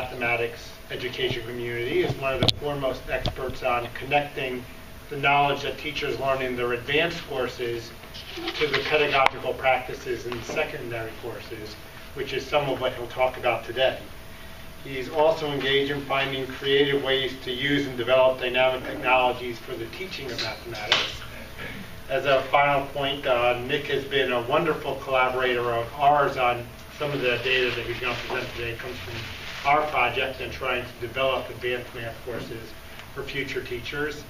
mathematics education community, is one of the foremost experts on connecting the knowledge that teachers learn in their advanced courses to the pedagogical practices in secondary courses, which is some of what he'll talk about today. He's also engaged in finding creative ways to use and develop dynamic technologies for the teaching of mathematics. As a final point, Nick has been a wonderful collaborator of ours on some of the data that he's going to present today. It comes from our project and trying to develop advanced math courses for future teachers.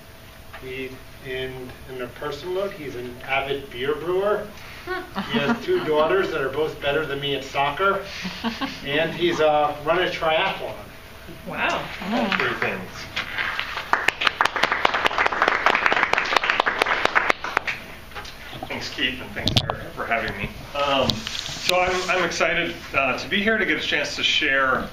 In a personal note, he's an avid beer brewer. He has 2 daughters that are both better than me at soccer, and he's run a triathlon. Wow. All 3 things. Thanks, Keith, and thanks, Erica, for having me. So I'm excited to be here to get a chance to share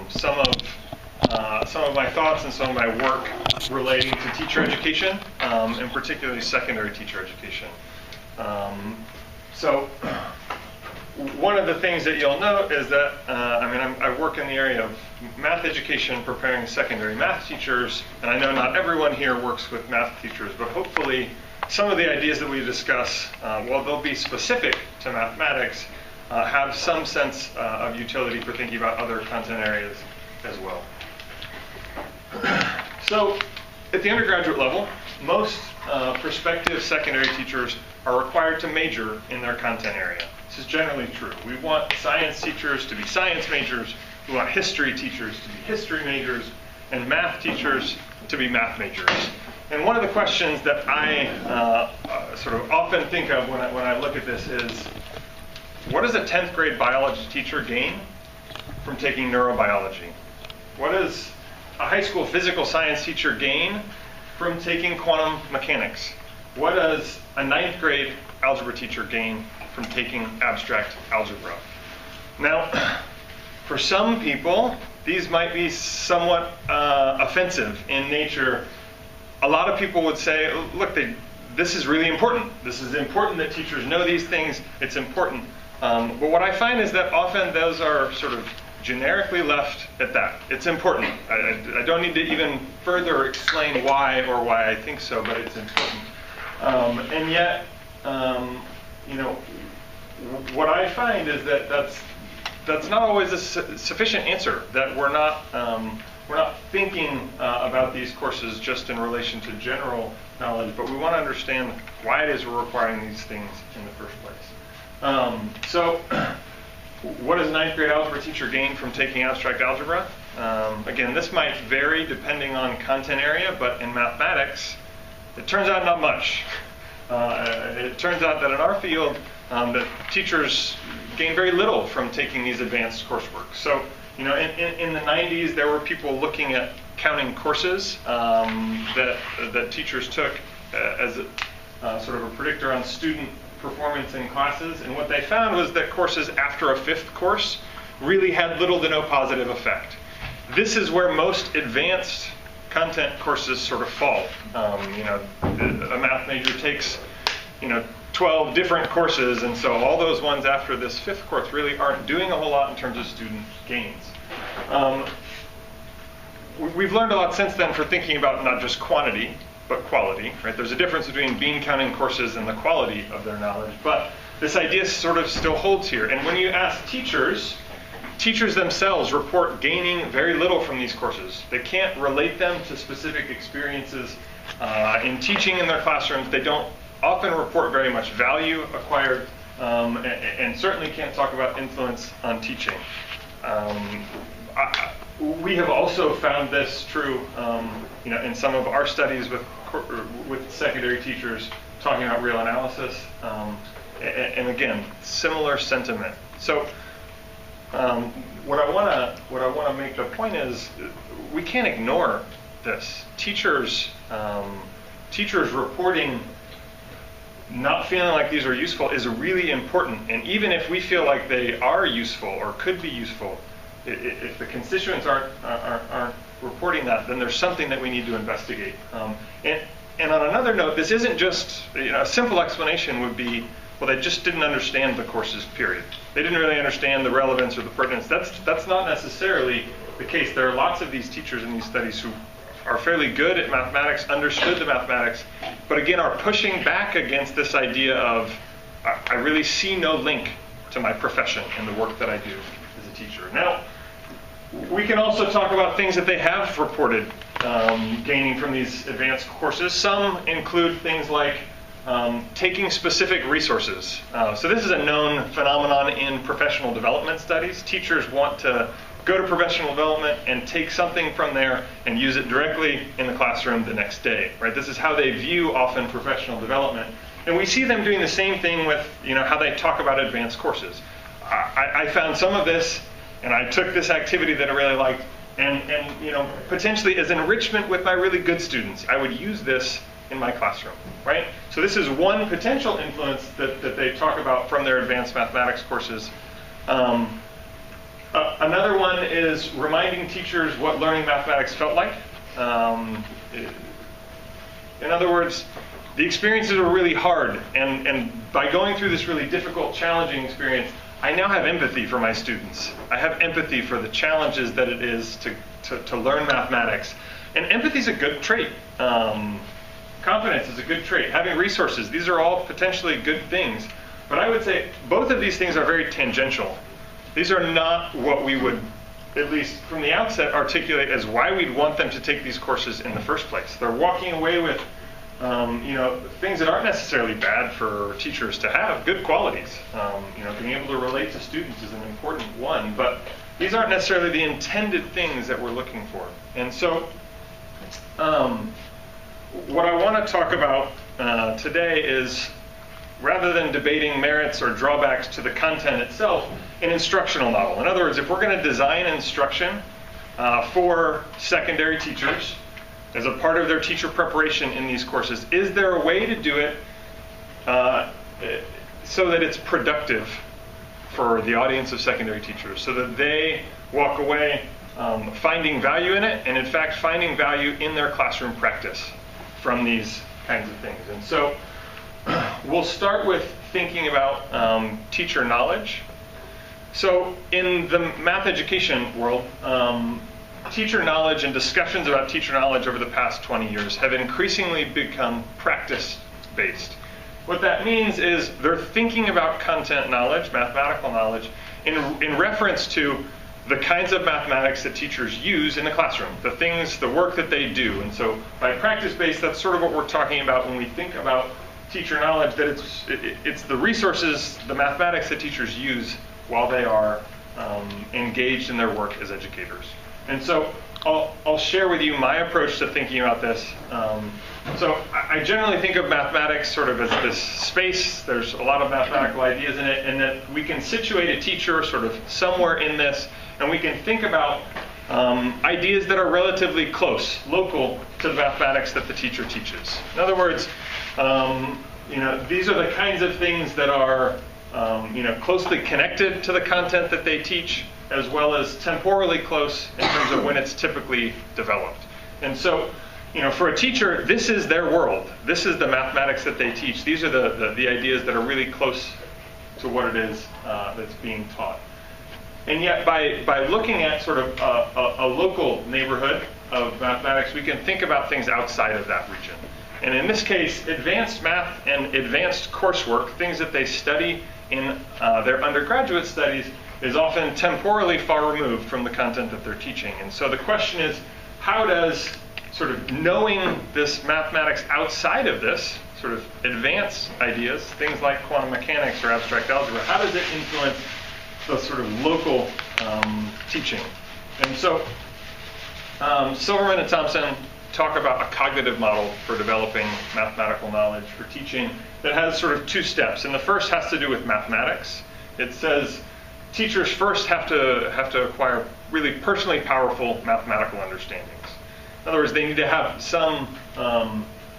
some of my thoughts and some of my work relating to teacher education, and particularly secondary teacher education. So one of the things that you'll note is that, I work in the area of math education, preparing secondary math teachers, and I know not everyone here works with math teachers, but hopefully some of the ideas that we discuss, while they'll be specific to mathematics, have some sense of utility for thinking about other content areas as well. So at the undergraduate level, most prospective secondary teachers are required to major in their content area. This is generally true. We want science teachers to be science majors, we want history teachers to be history majors, and math teachers to be math majors. And one of the questions that I sort of often think of when I look at this is, what does a 10th grade biology teacher gain from taking neurobiology? What does a high school physical science teacher gain from taking quantum mechanics? What does a 9th grade algebra teacher gain from taking abstract algebra? Now, for some people, these might be somewhat offensive in nature. A lot of people would say, look, this is really important. This is important that teachers know these things. It's important. But what I find is that often those are sort of generically left at that. It's important. I don't need to even further explain why or why I think so, but it's important. And yet, what I find is that that's not always a sufficient answer. That we're not thinking about these courses just in relation to general knowledge, but we want to understand why it is we're requiring these things in the first place. So what does a 9th grade algebra teacher gain from taking abstract algebra? Again, this might vary depending on content area, but in mathematics, it turns out not much. It turns out that in our field, that teachers gain very little from taking these advanced coursework. So, in the 90s, there were people looking at counting courses that teachers took as sort of a predictor on student performance in classes, and what they found was that courses after a 5th course really had little to no positive effect. This is where most advanced content courses sort of fall. A math major takes 12 different courses, and so all those ones after this 5th course really aren't doing a whole lot in terms of student gains. We've learned a lot since then for thinking about not just quantity, but quality, right? There's a difference between bean counting courses and the quality of their knowledge, but this idea sort of still holds here. And when you ask teachers themselves report gaining very little from these courses. They can't relate them to specific experiences in teaching in their classrooms. They don't often report very much value acquired, and certainly can't talk about influence on teaching. We have also found this true, in some of our studies with secondary teachers talking about real analysis, and again, similar sentiment. So, what I want to make the point is, we can't ignore this. Teachers reporting not feeling like these are useful is really important, and even if we feel like they are useful or could be useful, if the constituents aren't reporting that, then there's something that we need to investigate. And on another note, this isn't just, a simple explanation would be, well, they just didn't understand the courses, period. They didn't really understand the relevance or the pertinence. That's not necessarily the case. There are lots of these teachers in these studies who are fairly good at mathematics, understood the mathematics, but again are pushing back against this idea of, I really see no link to my profession and the work that I do as a teacher. Now, we can also talk about things that they have reported gaining from these advanced courses. Some include things like taking specific resources. So this is a known phenomenon in professional development studies. Teachers want to go to professional development and take something from there and use it directly in the classroom the next day, right? This is how they view often professional development. And we see them doing the same thing with, how they talk about advanced courses. I found some of this, and I took this activity that I really liked, and potentially as enrichment with my really good students, I would use this in my classroom, right? So this is one potential influence that they talk about from their advanced mathematics courses. Another one is reminding teachers what learning mathematics felt like. In other words, the experiences were really hard, and by going through this really difficult, challenging experience, I now have empathy for my students. I have empathy for the challenges that it is to learn mathematics. And empathy is a good trait. Confidence is a good trait. Having resources, these are all potentially good things. But I would say both of these things are very tangential. These are not what we would, at least from the outset, articulate as why we'd want them to take these courses in the first place. They're walking away with things that aren't necessarily bad for teachers to have, good qualities. Being able to relate to students is an important one, but these aren't necessarily the intended things that we're looking for. And so what I want to talk about today is, rather than debating merits or drawbacks to the content itself, an instructional model. In other words, if we're going to design instruction for secondary teachers as a part of their teacher preparation in these courses, is there a way to do it so that it's productive for the audience of secondary teachers, so that they walk away finding value in it, and in fact finding value in their classroom practice from these kinds of things. And so we'll start with thinking about teacher knowledge. So in the math education world, teacher knowledge and discussions about teacher knowledge over the past 20 years have increasingly become practice-based. What that means is they're thinking about content knowledge, mathematical knowledge, in reference to the kinds of mathematics that teachers use in the classroom, the work that they do. And so by practice-based, that's sort of what we're talking about when we think about teacher knowledge, that it's the resources, the mathematics that teachers use while they are engaged in their work as educators. And so I'll share with you my approach to thinking about this. So I generally think of mathematics sort of as this space. There's a lot of mathematical ideas in it, and that we can situate a teacher sort of somewhere in this, and we can think about ideas that are relatively close, local to the mathematics that the teacher teaches. In other words, these are the kinds of things that are closely connected to the content that they teach, as well as temporally close in terms of when it's typically developed. And so, for a teacher, this is their world. This is the mathematics that they teach. These are the ideas that are really close to what it is that's being taught. And yet, by looking at sort of a local neighborhood of mathematics, we can think about things outside of that region. And in this case, advanced math and advanced coursework, things that they study in their undergraduate studies, is often temporally far removed from the content that they're teaching. And so the question is, how does sort of knowing this mathematics outside of this, sort of advanced ideas, things like quantum mechanics or abstract algebra, how does it influence the sort of local teaching? And so Silverman and Thompson talk about a cognitive model for developing mathematical knowledge for teaching that has sort of two steps. And the first has to do with mathematics. It says teachers first have to acquire really personally powerful mathematical understandings. In other words, they need to have some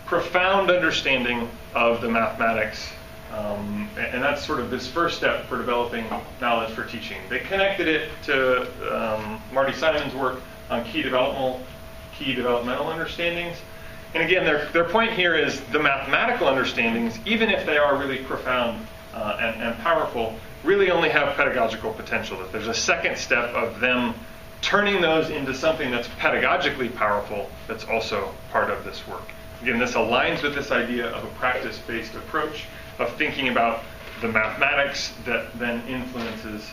profound understanding of the mathematics, and that's sort of this first step for developing knowledge for teaching. They connected it to Marty Simon's work on key developmental understandings. And again, their point here is the mathematical understandings, even if they are really profound and powerful, really only have pedagogical potential. That there's a second step of them turning those into something that's pedagogically powerful, that's also part of this work. Again, this aligns with this idea of a practice-based approach of thinking about the mathematics that then influences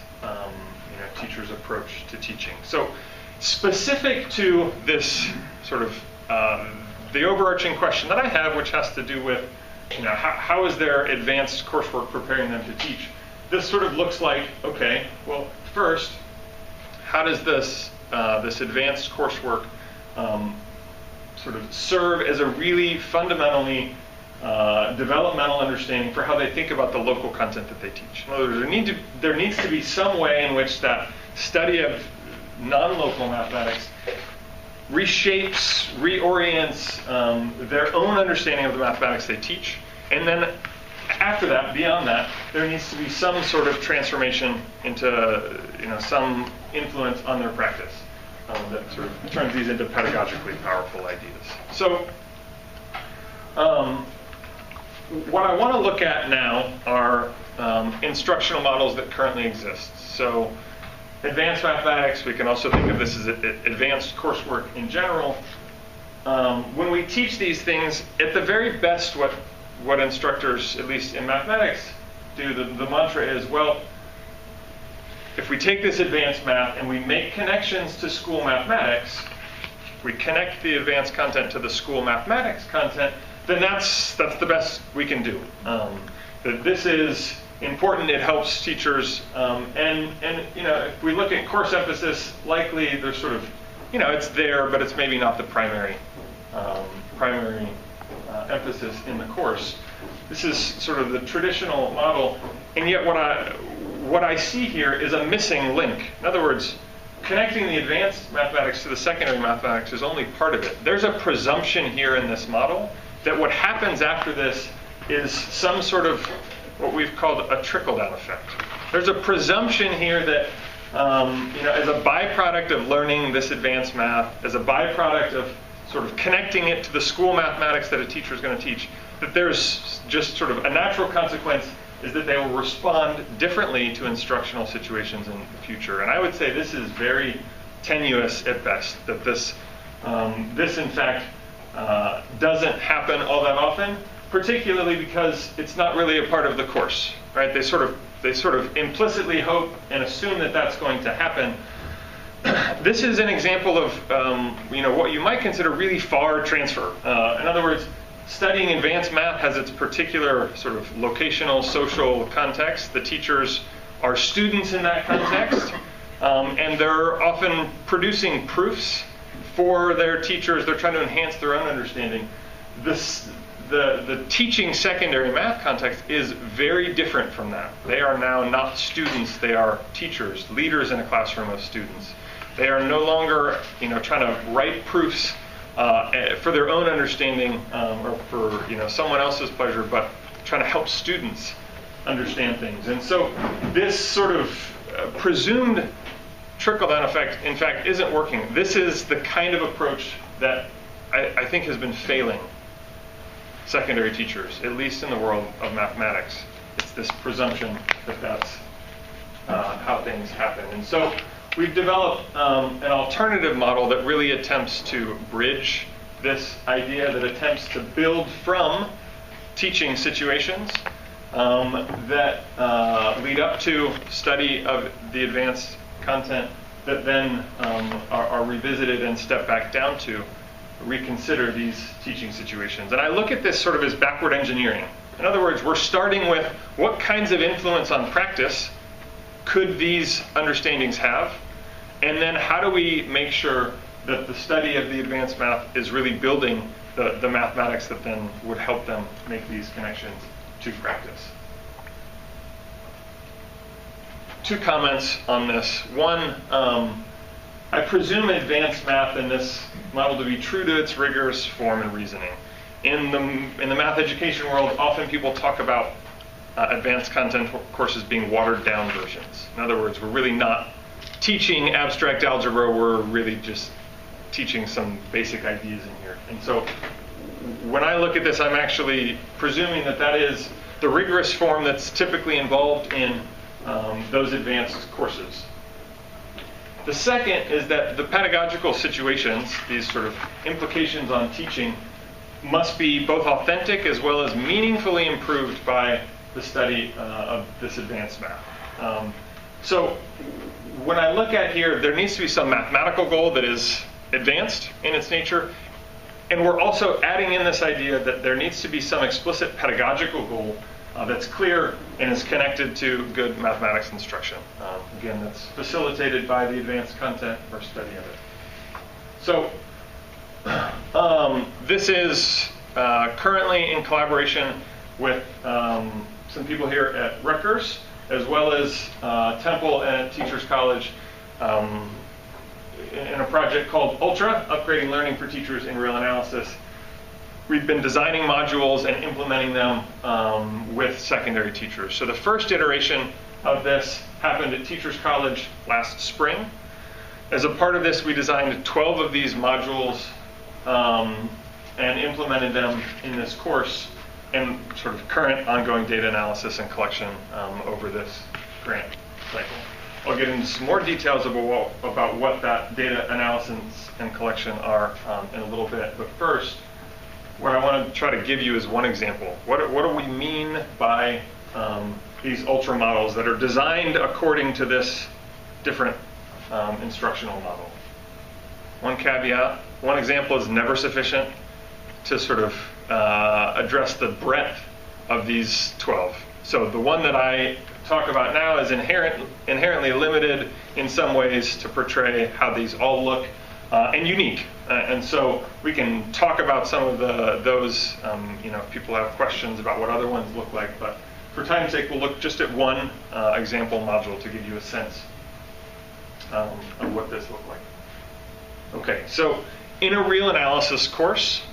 teachers' approach to teaching. So specific to this sort of the overarching question that I have, which has to do with how is their advanced coursework preparing them to teach? This sort of looks like, okay, well, first, how does this advanced coursework sort of serve as a really fundamentally developmental understanding for how they think about the local content that they teach? In other words, there needs to be some way in which that study of non-local mathematics reshapes, reorients their own understanding of the mathematics they teach. And then after that, beyond that, there needs to be some sort of transformation into some influence on their practice that sort of turns these into pedagogically powerful ideas. So what I want to look at now are instructional models that currently exist. So advanced mathematics, we can also think of this as advanced coursework in general. When we teach these things, at the very best, what instructors, at least in mathematics, do, the mantra is, well, if we take this advanced math and we make connections to school mathematics, we connect the advanced content to the school mathematics content, then that's the best we can do. That this is important, it helps teachers, and if we look at course emphasis, likely there's sort of, it's there, but it's maybe not the primary emphasis in the course. This is sort of the traditional model, and yet what I see here is a missing link. In other words, connecting the advanced mathematics to the secondary mathematics is only part of it. There's a presumption here in this model that what happens after this is some sort of what we've called a trickle-down effect. There's a presumption here that, as a byproduct of learning this advanced math, as a byproduct of sort of connecting it to the school mathematics that a teacher is going to teach, that there's just sort of a natural consequence is that they will respond differently to instructional situations in the future. And I would say this is very tenuous at best, that this in fact doesn't happen all that often, particularly because it's not really a part of the course, right? They sort of implicitly hope and assume that that's going to happen. This is an example of what you might consider really far transfer. In other words, studying advanced math has its particular sort of locational, social context. The teachers are students in that context, and they're often producing proofs for their teachers. They're trying to enhance their own understanding. The teaching secondary math context is very different from that. They are now not students, they are teachers, leaders in a classroom of students. They are no longer trying to write proofs for their own understanding or for someone else's pleasure, but trying to help students understand things. And so this sort of presumed trickle-down effect, in fact, isn't working. This is the kind of approach that I think has been failing secondary teachers, at least in the world of mathematics. It's this presumption that that's how things happen. And so we've developed an alternative model that really attempts to bridge this idea, that attempts to build from teaching situations that lead up to study of the advanced content that then are revisited and step back down to reconsider these teaching situations. And I look at this sort of as backward engineering. In other words, we're starting with what kinds of influence on practice could these understandings have? And then how do we make sure that the study of the advanced math is really building the mathematics that then would help them make these connections to practice? Two comments on this. One, I presume advanced math in this model to be true to its rigorous form and reasoning. In the math education world, often people talk about advanced content courses being watered down versions. In other words, we're really not teaching abstract algebra, we're really just teaching some basic ideas in here. And so when I look at this, I'm actually presuming that is the rigorous form that's typically involved in those advanced courses. The second is that the pedagogical situations, these sort of implications on teaching, must be both authentic as well as meaningfully improved by the study of this advanced math. So when I look at here, there needs to be some mathematical goal that is advanced in its nature, and we're also adding in this idea that there needs to be some explicit pedagogical goal that's clear and is connected to good mathematics instruction. Again, that's facilitated by the advanced content or study of it. So this is currently in collaboration with some people here at Rutgers, as well as Temple and Teachers College in a project called Ultra, Upgrading Learning for Teachers in Real Analysis. We've been designing modules and implementing them with secondary teachers. So the first iteration of this happened at Teachers College last spring. As a part of this, we designed 12 of these modules and implemented them in this course and sort of current ongoing data analysis and collection over this grant cycle. I'll get into some more details about what that data analysis and collection are in a little bit. But first, what I want to try to give you is one example. What do we mean by these ultra models that are designed according to this different instructional model? One caveat, one example is never sufficient to sort of address the breadth of these 12. So the one that I talk about now is inherently limited in some ways to portray how these all look and unique. And so we can talk about some of those, if people have questions about what other ones look like. But for time's sake, we'll look just at one example module to give you a sense of what this looks like. Okay, so in a real analysis course,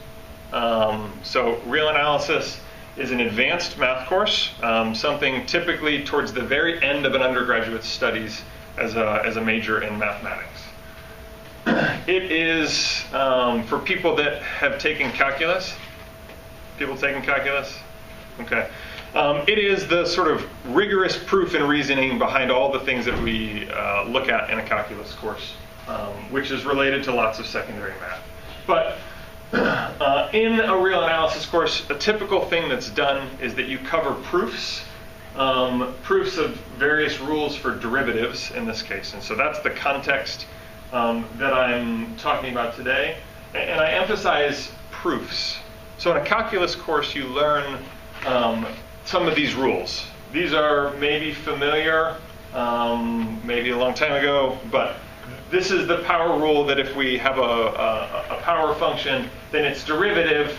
so real analysis is an advanced math course, something typically towards the very end of an undergraduate studies as a major in mathematics. It is for people that have taken calculus. People taking calculus? Okay. It is the sort of rigorous proof and reasoning behind all the things that we look at in a calculus course, which is related to lots of secondary math. But in a real analysis course, a typical thing that's done is that you cover proofs, proofs of various rules for derivatives in this case. And so that's the context that I'm talking about today. And I emphasize proofs. So in a calculus course, you learn some of these rules. These are maybe familiar, maybe a long time ago, but this is the power rule that if we have a power function, then its derivative,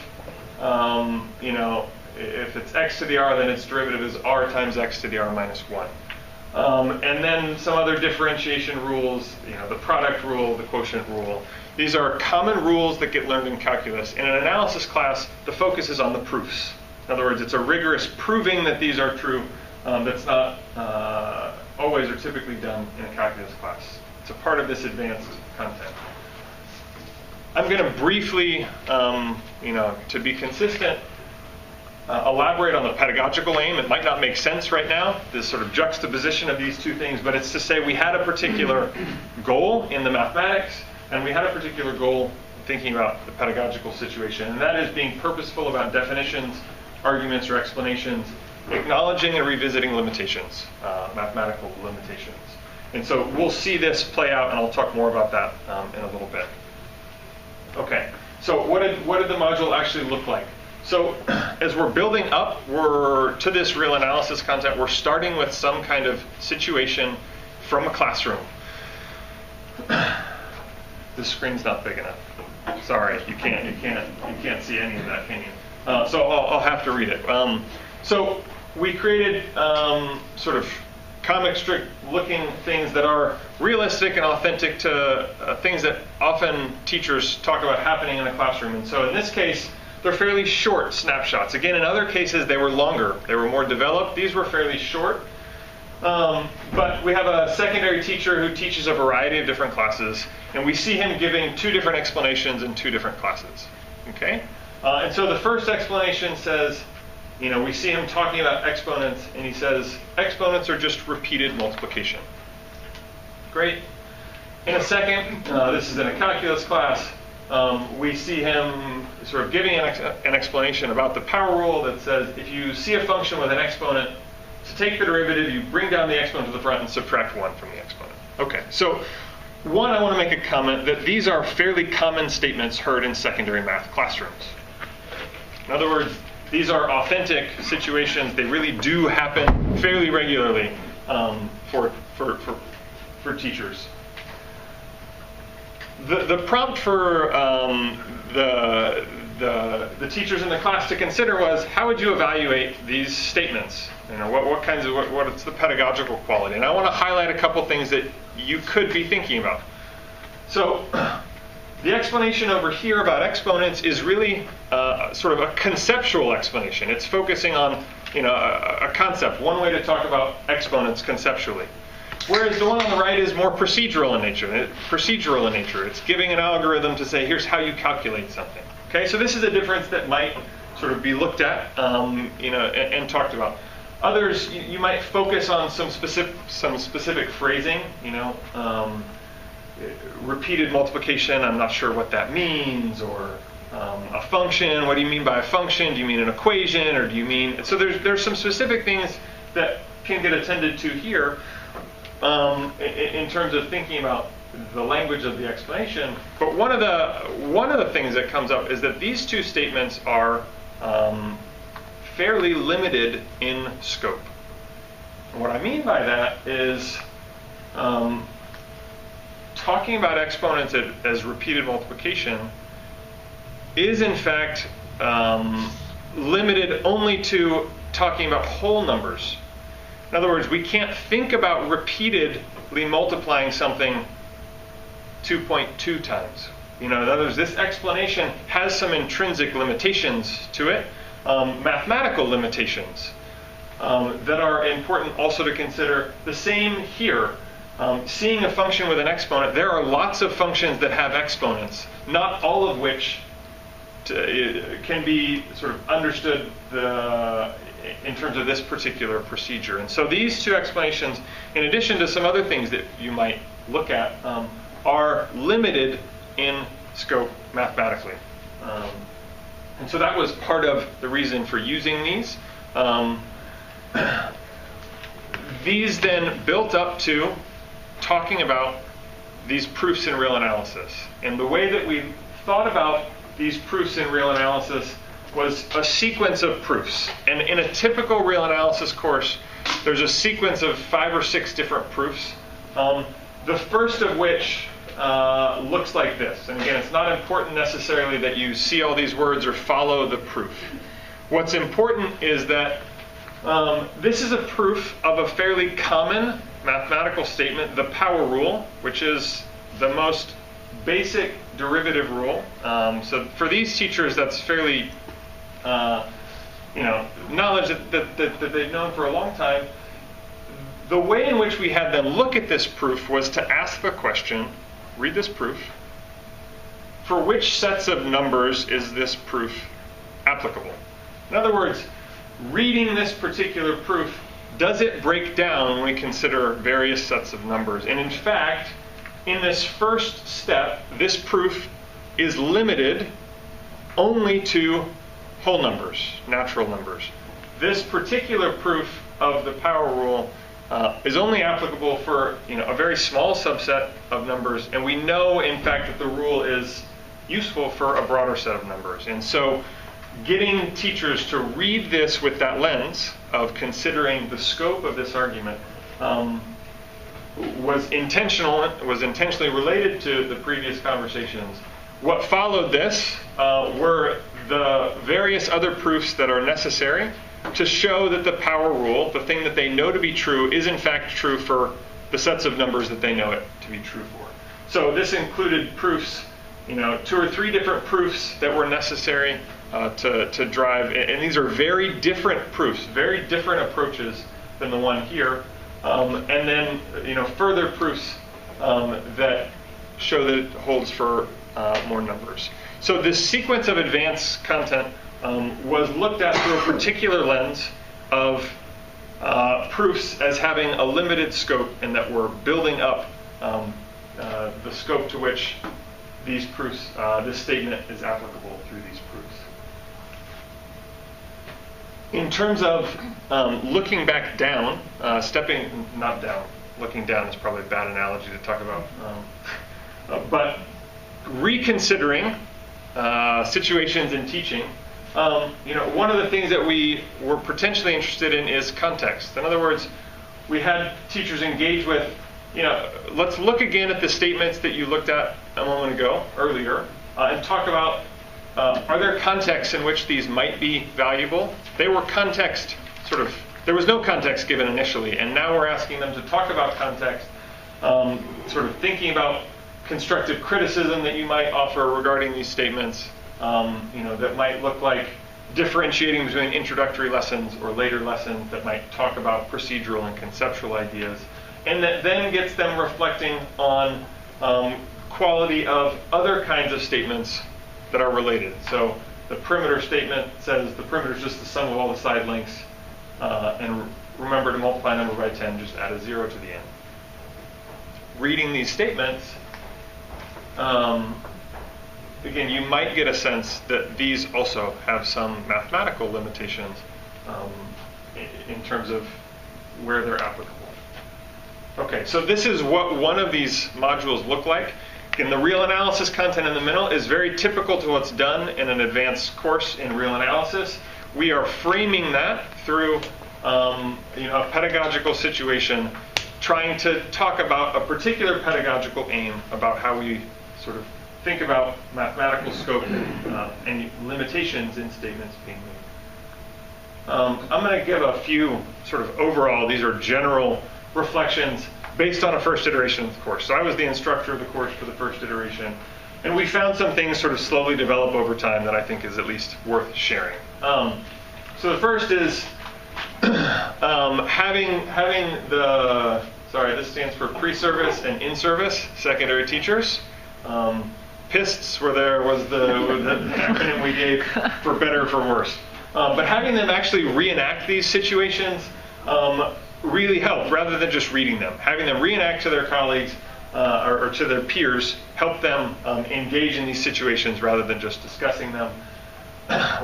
if it's x to the r, then its derivative is r times x to the r minus 1. And then some other differentiation rules, the product rule, the quotient rule. These are common rules that get learned in calculus. In an analysis class, the focus is on the proofs. In other words, it's a rigorous proving that these are true that's not always or typically done in a calculus class. It's a part of this advanced content. I'm going to briefly, to be consistent, elaborate on the pedagogical aim. It might not make sense right now, this sort of juxtaposition of these two things, but it's to say we had a particular goal in the mathematics, and we had a particular goal thinking about the pedagogical situation, and that is being purposeful about definitions, arguments, or explanations, acknowledging and revisiting limitations, mathematical limitations. And so we'll see this play out, and I'll talk more about that in a little bit. Okay, so what did the module actually look like? So as we're building up to this real analysis content, we're starting with some kind of situation from a classroom. The screen's not big enough. Sorry, you can't see any of that, can you? So I'll have to read it. So we created sort of comic strip looking things that are realistic and authentic to things that often teachers talk about happening in a classroom. And so in this case, they're fairly short snapshots. Again, in other cases, they were longer. They were more developed. These were fairly short. But we have a secondary teacher who teaches a variety of different classes, and we see him giving two different explanations in two different classes. Okay? And so the first explanation says, we see him talking about exponents, and he says, exponents are just repeated multiplication. Great. In a second, this is in a calculus class, we see him sort of giving an explanation about the power rule that says if you see a function with an exponent, to take the derivative, you bring down the exponent to the front and subtract 1 from the exponent. Okay, so one, I want to make a comment that these are fairly common statements heard in secondary math classrooms. In other words, these are authentic situations. They really do happen fairly regularly for teachers. The prompt for the teachers in the class to consider was, how would you evaluate these statements? You know, what's the pedagogical quality? And I want to highlight a couple things that you could be thinking about. So the explanation over here about exponents is really sort of a conceptual explanation. It's focusing on, you know, a concept, one way to talk about exponents conceptually. Whereas the one on the right is more procedural in nature. It's giving an algorithm to say, here's how you calculate something. Okay, so this is a difference that might sort of be looked at, you know, and talked about. Others, you might focus on some specific phrasing, you know, repeated multiplication, I'm not sure what that means, or a function, what do you mean by a function? Do you mean an equation, or do you mean... So there's some specific things that can get attended to here in terms of thinking about the language of the explanation. But one of the things that comes up is that these two statements are fairly limited in scope. And what I mean by that is talking about exponents as repeated multiplication is in fact limited only to talking about whole numbers. In other words, we can't think about repeatedly multiplying something 2.2 times. You know, in other words, this explanation has some intrinsic limitations to it, mathematical limitations that are important also to consider. The same here. Seeing a function with an exponent, there are lots of functions that have exponents, not all of which can be sort of understood in terms of this particular procedure. And so these two explanations, in addition to some other things that you might look at, are limited in scope mathematically. And so that was part of the reason for using these. These then built up to talking about these proofs in real analysis. And the way that we thought about these proofs in real analysis was a sequence of proofs. And in a typical real analysis course, there's a sequence of 5 or 6 different proofs. The first of which looks like this. And again, it's not important necessarily that you see all these words or follow the proof. What's important is that this is a proof of a fairly common mathematical statement, the power rule, which is the most basic derivative rule. So for these teachers, that's fairly, you know, knowledge that they've known for a long time. The way in which we had them look at this proof was to ask the question, read this proof, for which sets of numbers is this proof applicable? In other words, reading this particular proof, does it break down when we consider various sets of numbers? And in fact, in this first step, this proof is limited only to whole numbers, natural numbers. This particular proof of the power rule is only applicable for, you know, a very small subset of numbers, and we know, in fact, that the rule is useful for a broader set of numbers. And so getting teachers to read this with that lens of considering the scope of this argument was intentionally related to the previous conversations. What followed this were the various other proofs that are necessary to show that the power rule, the thing that they know to be true, is in fact true for the sets of numbers that they know it to be true for. So this included proofs, you know, 2 or 3 different proofs that were necessary to drive, and these are very different proofs, very different approaches than the one here, and then, you know, further proofs that show that it holds for more numbers. So this sequence of advanced content was looked at through a particular lens of proofs as having a limited scope, and that we're building up the scope to which these proofs, this statement is applicable through these proofs. In terms of looking back down, not down, looking down is probably a bad analogy to talk about, but reconsidering situations in teaching, one of the things that we were potentially interested in is context. In other words, we had teachers engage with, let's look again at the statements that you looked at a moment ago, earlier, and talk about, are there contexts in which these might be valuable? They were there was no context given initially, and now we're asking them to talk about context, sort of thinking about constructive criticism that you might offer regarding these statements, that might look like differentiating between introductory lessons or later lessons that might talk about procedural and conceptual ideas, and that then gets them reflecting on quality of other kinds of statements that are related. So the perimeter statement says the perimeter is just the sum of all the side lengths, and remember to multiply a number by 10, just add a 0 to the end. Reading these statements, again, you might get a sense that these also have some mathematical limitations in terms of where they're applicable. Okay, so this is what one of these modules look like. And the real analysis content in the middle is very typical to what's done in an advanced course in real analysis. We are framing that through a pedagogical situation, trying to talk about a particular pedagogical aim, about how we sort of think about mathematical scope and limitations in statements being made. I'm going to give a few sort of overall, these are general reflections based on a first iteration of the course. So I was the instructor of the course for the first iteration, and we found some things sort of slowly develop over time that I think is at least worth sharing. So the first is having this stands for pre-service and in-service secondary teachers. PISTs was the acronym we gave for better or for worse. But having them actually reenact these situations really helped, rather than just reading them. Having them reenact to their colleagues or to their peers helped them engage in these situations rather than just discussing them.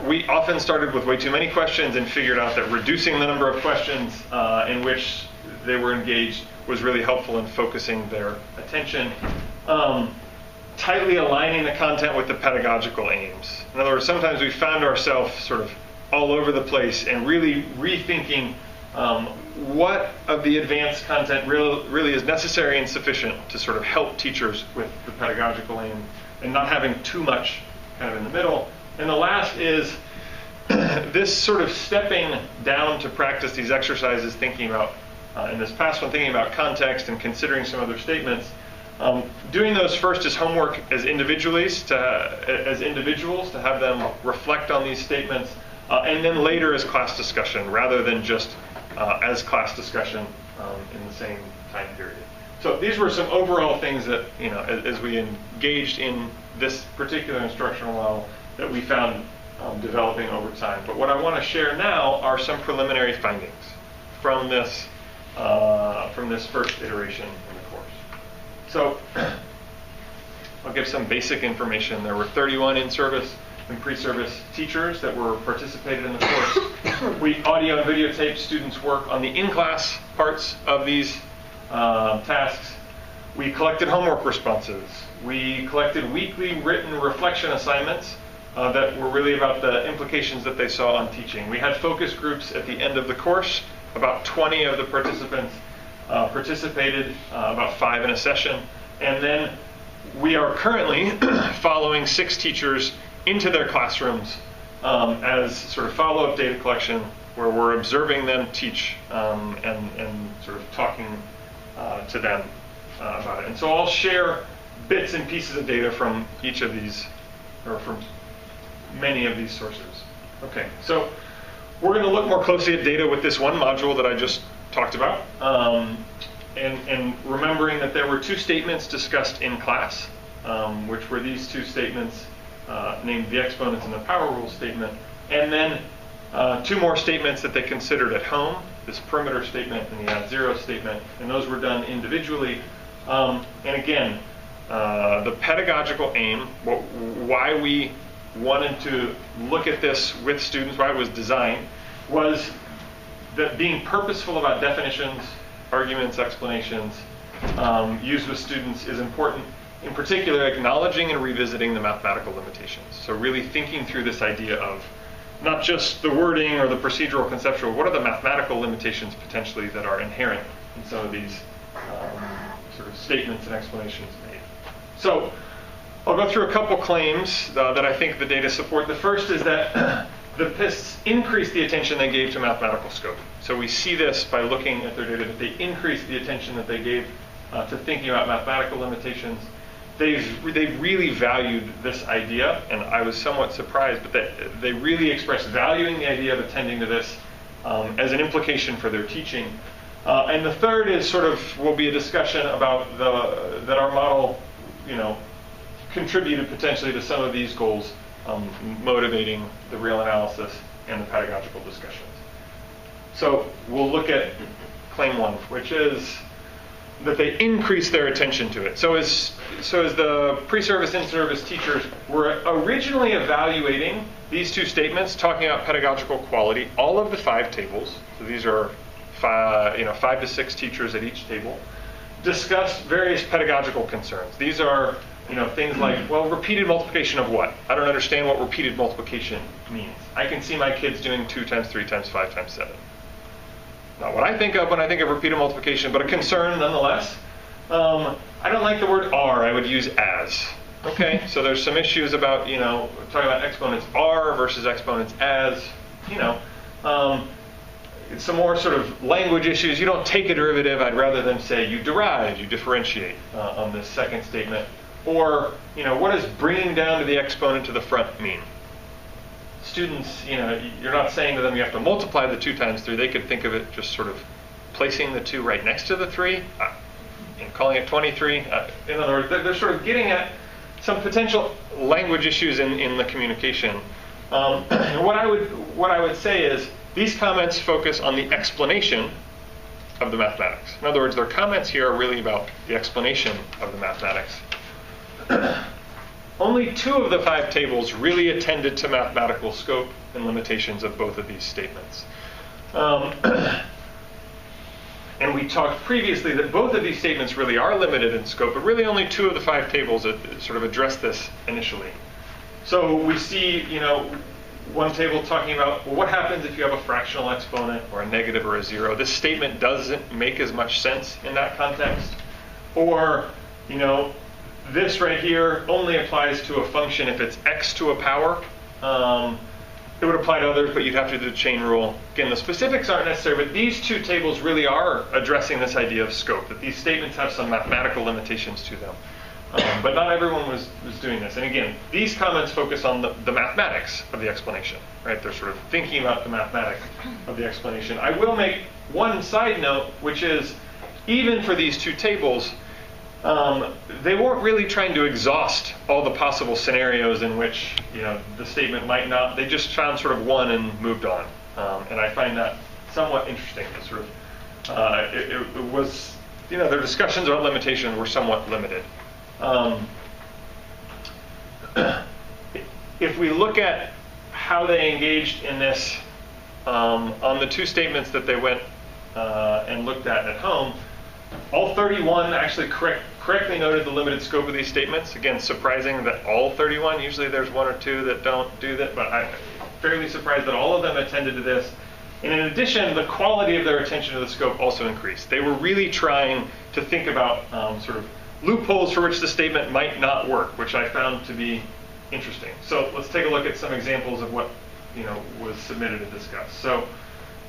We often started with way too many questions and figured out that reducing the number of questions in which they were engaged was really helpful in focusing their attention. Tightly aligning the content with the pedagogical aims. In other words, sometimes we found ourselves sort of all over the place and really rethinking what of the advanced content really is necessary and sufficient to sort of help teachers with the pedagogical aim, and not having too much kind of in the middle. And the last is this sort of stepping down to practice these exercises, thinking about, in this past one, thinking about context and considering some other statements. Doing those first as homework as individuals to have them reflect on these statements, and then later as class discussion rather than just as class discussion in the same time period. So these were some overall things that, as we engaged in this particular instructional model that we found developing over time. But what I want to share now are some preliminary findings from this first iteration in the course. So I'll give some basic information. There were 31 in-service and pre-service teachers that were participated in the course. We audio and videotape students' work on the in-class parts of these tasks. We collected homework responses. We collected weekly written reflection assignments that were really about the implications that they saw on teaching. We had focus groups at the end of the course. About 20 of the participants participated, about 5 in a session. And then we are currently following 6 teachers into their classrooms as sort of follow-up data collection, where we're observing them teach and sort of talking to them about it. And so I'll share bits and pieces of data from each of these, or from many of these sources. Okay, so we're going to look more closely at data with this one module that I just talked about, and remembering that there were 2 statements discussed in class, which were these 2 statements named the exponents and the power rule statement, and then 2 more statements that they considered at home, this perimeter statement and the add 0 statement, and those were done individually And again, the pedagogical aim, why we wanted to look at this with students, why it was designed, was that being purposeful about definitions, arguments, explanations used with students is important. In particular, acknowledging and revisiting the mathematical limitations. So really thinking through this idea of not just the wording or the procedural conceptual, what are the mathematical limitations potentially that are inherent in some of these sort of statements and explanations made. So I'll go through a couple claims that I think the data support. The first is that the PISTs increased the attention they gave to mathematical scope. So we see this by looking at their data, that they increased the attention that they gave to thinking about mathematical limitations. They've really valued this idea, and I was somewhat surprised, but that they really expressed valuing the idea of attending to this as an implication for their teaching. And the third is will be a discussion about that our model, contributed potentially to some of these goals, motivating the real analysis and the pedagogical discussions. So we'll look at claim 1, which is that they increase their attention to it. So as the pre-service, in-service teachers were originally evaluating these two statements, talking about pedagogical quality, all of the 5 tables, so these are 5 to 6 teachers at each table, discussed various pedagogical concerns. These are things like, well, repeated multiplication of what? I don't understand what repeated multiplication means. I can see my kids doing 2 times 3 times 5 times 7. Not what I think of when I think of repeated multiplication, but a concern nonetheless. I don't like the word are. I would use as. Okay, so there's some issues about, talking about exponents are versus exponents as, some more sort of language issues. You don't take a derivative. I'd rather them say you derive, you differentiate on this second statement. Or, what does bringing down to the exponent to the front mean? Students, you're not saying to them you have to multiply the 2 times 3. They could think of it just sort of placing the 2 right next to the 3 and calling it 23. In other words, they're sort of getting at some potential language issues in the communication. And what I would say is these comments focus on the explanation of the mathematics. In other words, their comments here are really about the explanation of the mathematics. Only 2 of the 5 tables really attended to mathematical scope and limitations of both of these statements. And we talked previously that both of these statements really are limited in scope, but really only 2 of the 5 tables that sort of address this initially. So we see, one table talking about, well, what happens if you have a fractional exponent or a negative or a 0? This statement doesn't make as much sense in that context. Or, this right here only applies to a function if it's x to a power. It would apply to others, but you'd have to do the chain rule. Again, the specifics aren't necessary, but these 2 tables really are addressing this idea of scope, that these statements have some mathematical limitations to them. But not everyone was doing this. And again, these comments focus on the mathematics of the explanation, right? They're sort of thinking about the mathematics of the explanation. I will make one side note, which is even for these 2 tables, they weren't really trying to exhaust all the possible scenarios in which the statement might not. They just found sort of one and moved on, and I find that somewhat interesting. Sort of, it was their discussions about limitation were somewhat limited. If we look at how they engaged in this on the 2 statements that they went and looked at home, all 31 actually correctly noted the limited scope of these statements. Again, surprising that all 31, usually there's 1 or 2 that don't do that, but I'm fairly surprised that all of them attended to this. And in addition, the quality of their attention to the scope also increased. They were really trying to think about sort of loopholes for which the statement might not work, which I found to be interesting. So let's take a look at some examples of what was submitted and discussed. So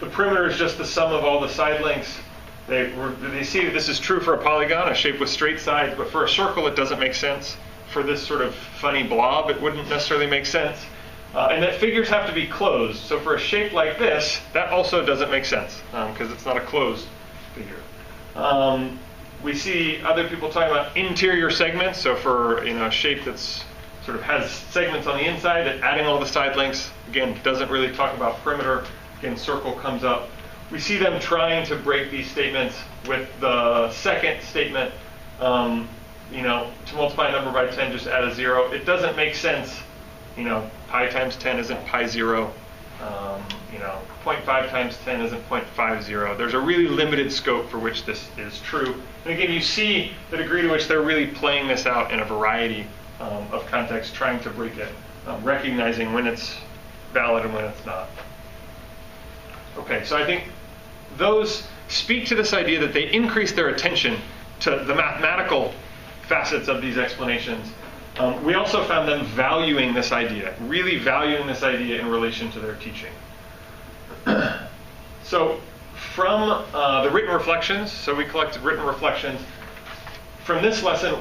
the perimeter is just the sum of all the side lengths. They see that this is true for a polygon, a shape with straight sides, but for a circle it doesn't make sense. For this sort of funny blob, it wouldn't necessarily make sense. And that figures have to be closed. So for a shape like this, that also doesn't make sense because it's not a closed figure. We see other people talking about interior segments. So for a shape that's sort of has segments on the inside, that adding all the side lengths, again, doesn't really talk about perimeter. Again, circle comes up. We see them trying to break these statements with the second statement to multiply a number by 10, just add a 0. It doesn't make sense. Pi times 10 isn't pi 0. 0.5 times 10 isn't 0.50. There's a really limited scope for which this is true. And again, you see the degree to which they're really playing this out in a variety of contexts, trying to break it, recognizing when it's valid and when it's not. Okay, so I think those speak to this idea that they increase their attention to the mathematical facets of these explanations. We also found them valuing this idea, really valuing this idea in relation to their teaching. So from the written reflections, so we collected written reflections. From this lesson,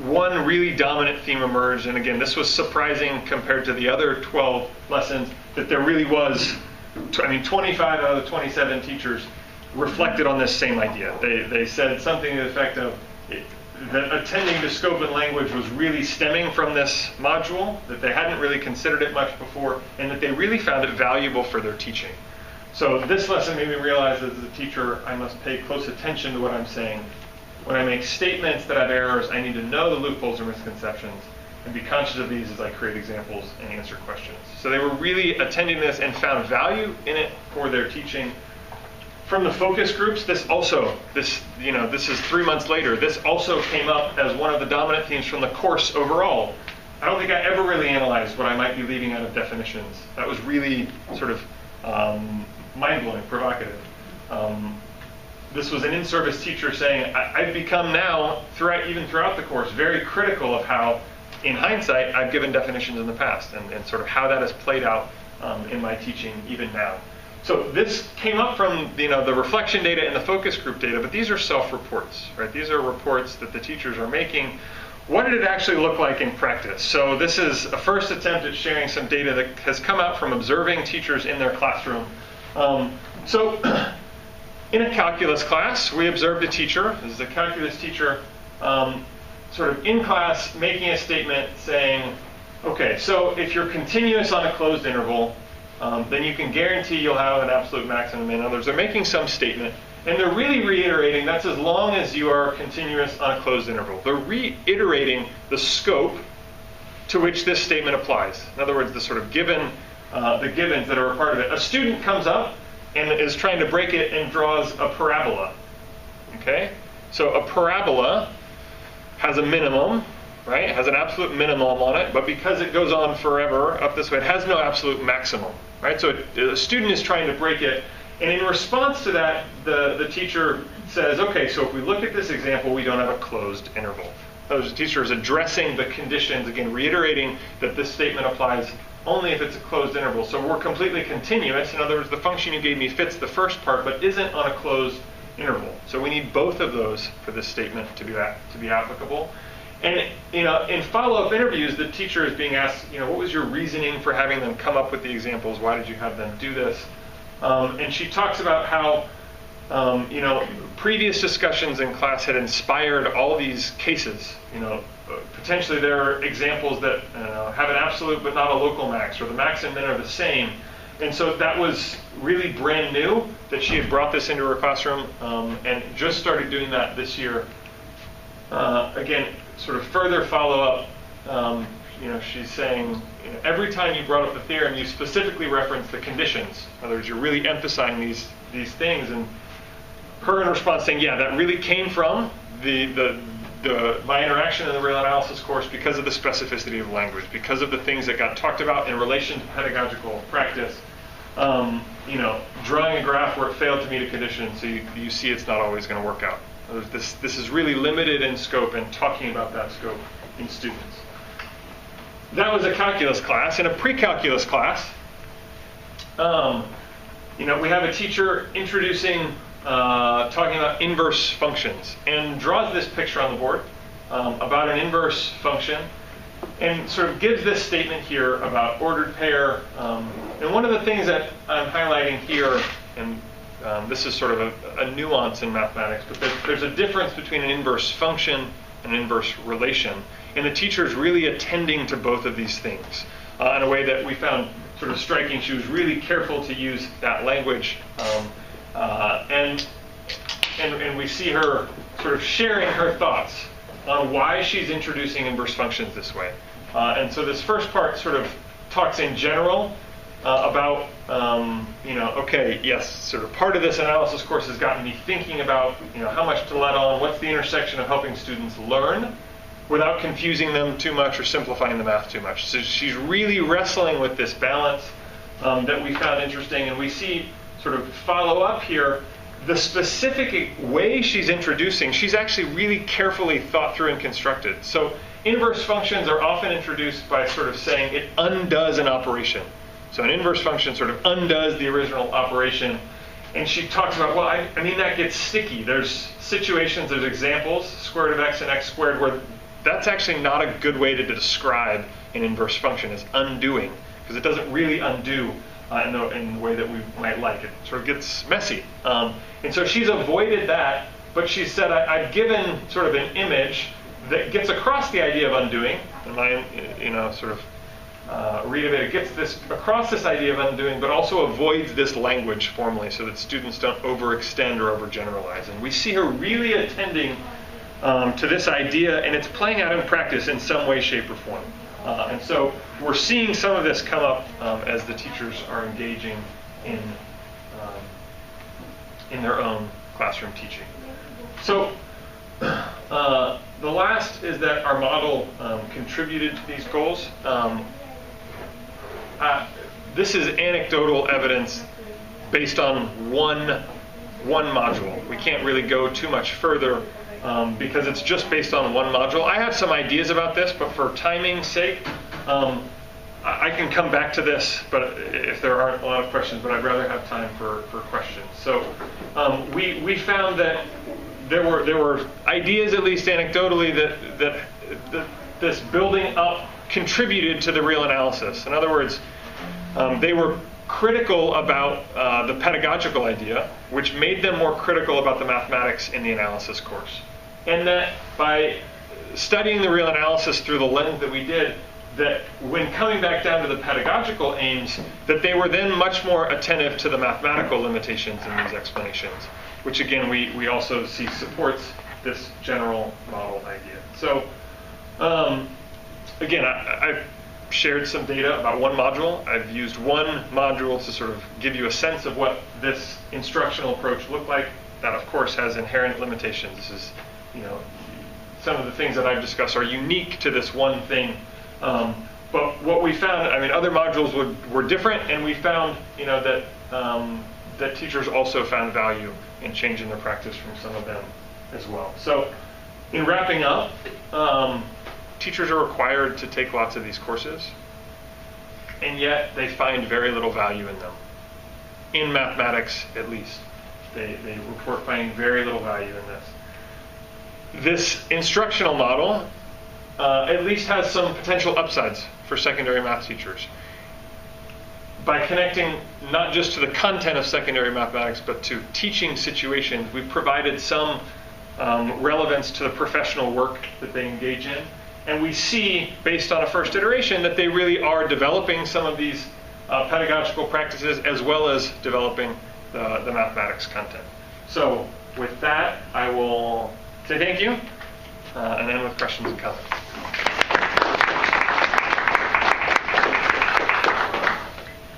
one really dominant theme emerged, and again, this was surprising compared to the other 12 lessons, that there really was, 25 out of the 27 teachers reflected on this same idea. They said something to the effect of, that attending to scope and language was really stemming from this module, that they hadn't really considered it much before, and that they really found it valuable for their teaching. So this lesson made me realize that as a teacher, I must pay close attention to what I'm saying. When I make statements that have errors, I need to know the loopholes or misconceptions and be conscious of these as I create examples and answer questions. So they were really attending this and found value in it for their teaching. From the focus groups, this is 3 months later, this also came up as one of the dominant themes from the course overall. I don't think I ever really analyzed what I might be leaving out of definitions. That was really sort of mind-blowing, provocative. This was an in-service teacher saying, I've become now, throughout the course, very critical of how, in hindsight, I've given definitions in the past and sort of how that has played out in my teaching even now. So this came up from the reflection data and the focus group data, but these are self-reports, right? These are reports that the teachers are making. What did it actually look like in practice? So this is a first attempt at sharing some data that has come out from observing teachers in their classroom. So in a calculus class, we observed a teacher. This is a calculus teacher sort of in class making a statement saying, okay, so if you're continuous on a closed interval, then you can guarantee you'll have an absolute maximum. In others, they're making some statement, and they're really reiterating that's as long as you are continuous on a closed interval. They're reiterating the scope to which this statement applies. In other words, the sort of the givens that are a part of it. A student comes up and is trying to break it and draws a parabola. Okay? So a parabola has a minimum, right? It has an absolute minimum on it, but because it goes on forever up this way, it has no absolute maximum, right? So a student is trying to break it, and in response to that, the teacher says, okay, so if we look at this example, we don't have a closed interval. So the teacher is addressing the conditions, again, reiterating that this statement applies only if it's a closed interval. So we're completely continuous. In other words, the function you gave me fits the first part, but isn't on a closed interval. So we need both of those for this statement to be applicable. And in follow-up interviews, the teacher is being asked, what was your reasoning for having them come up with the examples? Why did you have them do this? And she talks about how previous discussions in class had inspired all these cases. Potentially there are examples that have an absolute but not a local max, or the max and min are the same. And so that was really brand new that she had brought this into her classroom and just started doing that this year. Again, sort of further follow-up, she's saying, every time you brought up the theorem, you specifically referenced the conditions. In other words, you're really emphasizing these things. And her in response saying, yeah, that really came from my interaction in the real analysis course because of the specificity of language, because of the things that got talked about in relation to pedagogical practice. Drawing a graph where it failed to meet a condition, so you see it's not always going to work out. This is really limited in scope and talking about that scope in students. That was a calculus class. In a pre-calculus class, we have a teacher introducing, talking about inverse functions, and draws this picture on the board about an inverse function, and sort of gives this statement here about ordered pair. And one of the things that I'm highlighting here, and this is sort of a nuance in mathematics, but there's a difference between an inverse function and an inverse relation. And the teacher is really attending to both of these things in a way that we found sort of striking. She was really careful to use that language. And we see her sort of sharing her thoughts on why she's introducing inverse functions this way. And so this first part sort of talks in general about, okay, yes, sort of part of this analysis course has gotten me thinking about, how much to let on, what's the intersection of helping students learn without confusing them too much or simplifying the math too much. So she's really wrestling with this balance that we found interesting, and we see sort of follow up here the specific way she's introducing. She's actually really carefully thought through and constructed. So inverse functions are often introduced by sort of saying it undoes an operation. So an inverse function sort of undoes the original operation. And she talks about, well, I mean, that gets sticky. There's situations, there's examples, square root of x and x squared, where that's actually not a good way to describe an inverse function as undoing, because it doesn't really undo in the way that we might like. It sort of gets messy. And so she's avoided that, but she said, I've given sort of an image that gets across the idea of undoing. In my, sort of read of it, it gets this across this idea of undoing, but also avoids this language formally so that students don't overextend or overgeneralize. And we see her really attending to this idea, and it's playing out in practice in some way, shape, or form. And so we're seeing some of this come up as the teachers are engaging in their own classroom teaching. So the last is that our model contributed to these goals. This is anecdotal evidence based on one module. We can't really go too much further because it's just based on one module. I have some ideas about this, but for timing's sake, I can come back to this, but if there aren't a lot of questions, but I'd rather have time for questions. So we found that there were ideas, at least anecdotally, that this building up contributed to the real analysis. In other words, they were critical about the pedagogical idea, which made them more critical about the mathematics in the analysis course. And that by studying the real analysis through the lens that we did, that when coming back down to the pedagogical aims, that they were then much more attentive to the mathematical limitations in these explanations, which again, we also see supports this general model idea. So again, I've shared some data about one module. I've used one module to sort of give you a sense of what this instructional approach looked like. That, of course, has inherent limitations. This is, some of the things that I've discussed are unique to this one thing. But what we found, other modules were different, and we found, that teachers also found value in changing their practice from some of them as well. So, in wrapping up, teachers are required to take lots of these courses, and yet they find very little value in them. In mathematics, at least, they report finding very little value in this. This instructional model at least has some potential upsides for secondary math teachers. By connecting not just to the content of secondary mathematics, but to teaching situations, we've provided some relevance to the professional work that they engage in. And we see, based on a first iteration, that they really are developing some of these pedagogical practices as well as developing the mathematics content. So with that, I will say thank you, and end with questions and comments.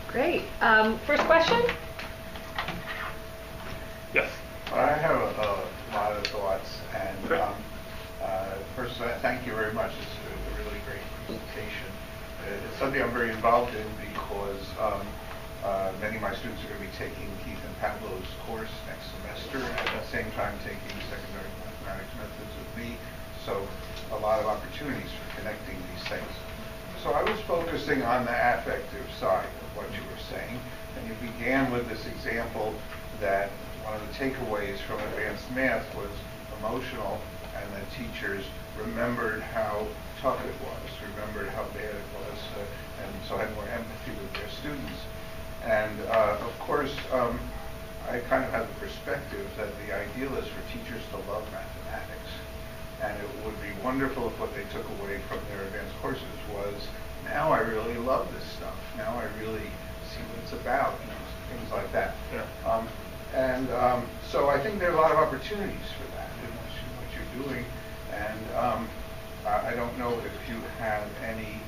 Great. First question? Yes. I have a lot of thoughts, and first, thank you very much. It's a really great presentation. It's something I'm very involved in because many of my students are going to be taking Keith and Pablo's course next semester, and at the same time taking secondary mathematics methods with me. So a lot of opportunities for connecting these things. So I was focusing on the affective side of what you were saying, and you began with this example that one of the takeaways from advanced math was emotional, and the teachers remembered how tough it was, remembered how bad it was, and so had more empathy with their students. And of course, I kind of have the perspective that the ideal is for teachers to love mathematics. And it would be wonderful if what they took away from their advanced courses was, now I really love this stuff. Now I really see what it's about, things like that. Yeah. So I think there are a lot of opportunities for that. Unless you doing. And I don't know if you have any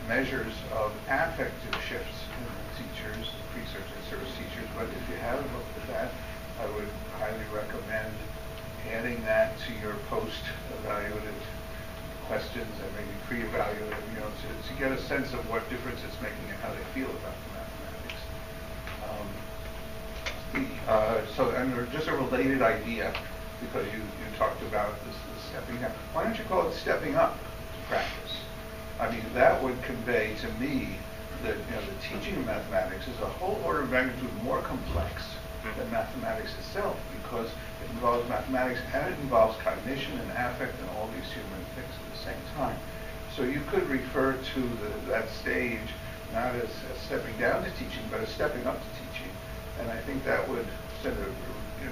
measures of affective shifts in the teachers, pre-service and service teachers, but if you haven't looked at that, I would highly recommend adding that to your post-evaluative questions and maybe pre-evaluative, to get a sense of what difference it's making and how they feel about the mathematics. And just a related idea, because you talked about this stepping up. Why don't you call it stepping up to practice? I mean, that would convey to me that the teaching of mathematics is a whole order of magnitude more complex than mathematics itself, because it involves mathematics and it involves cognition and affect and all these human things at the same time. So you could refer to that stage not as stepping down to teaching, but as stepping up to teaching. And I think that would send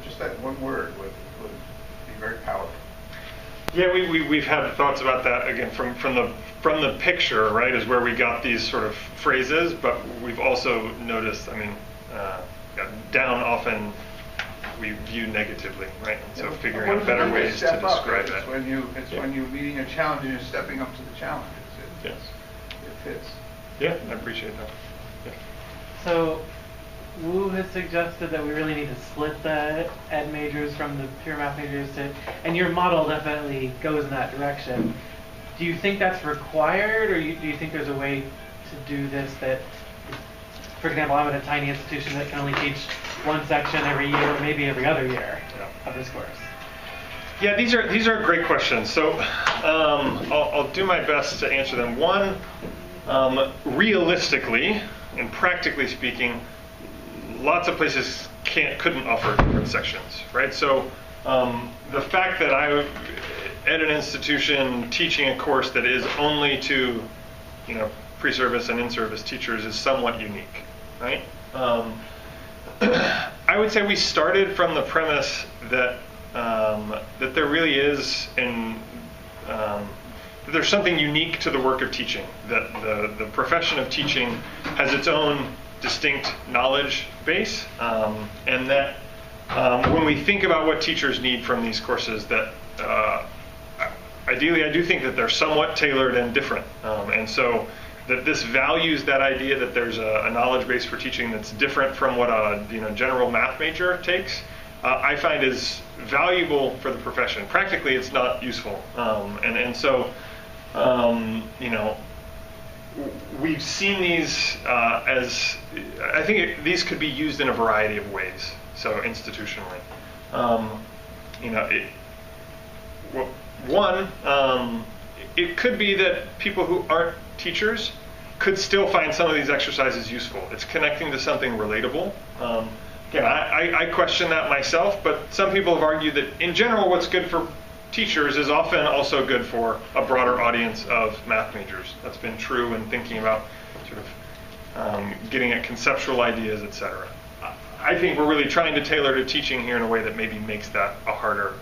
just that one word would be very powerful. Yeah, we've had thoughts about that again from the picture, right, is where we got these sort of phrases, but we've also noticed, down often we view negatively, right? And so figuring out better ways to describe that. When you're meeting a challenge and you're stepping up to the challenge. It fits. Yeah, I appreciate that. Yeah. So Wu has suggested that we really need to split the ed majors from the pure math majors and your model definitely goes in that direction. Do you think that's required, or do you think there's a way to do this that, for example, I'm at a tiny institution that can only teach one section every year, or maybe every other year of this course? Yeah, these are great questions. So I'll do my best to answer them. One, realistically and practically speaking, lots of places couldn't offer different sections, right? So the fact that I'm at an institution teaching a course that is only to, pre-service and in-service teachers is somewhat unique, right? I would say we started from the premise that that there really is that there's something unique to the work of teaching, that the profession of teaching has its own distinct knowledge base, and that when we think about what teachers need from these courses, that ideally I do think that they're somewhat tailored and different, and so that this values that idea that there's a knowledge base for teaching that's different from what a general math major takes. I find is valuable for the profession. Practically, it's not useful, and so we've seen these as I think these could be used in a variety of ways. So institutionally, it could be that people who aren't teachers could still find some of these exercises useful. It's connecting to something relatable. Again, I question that myself, but some people have argued that in general what's good for teachers is often also good for a broader audience of math majors. That's been true in thinking about sort of getting at conceptual ideas, etc. I think we're really trying to tailor to teaching here in a way that maybe makes that a harder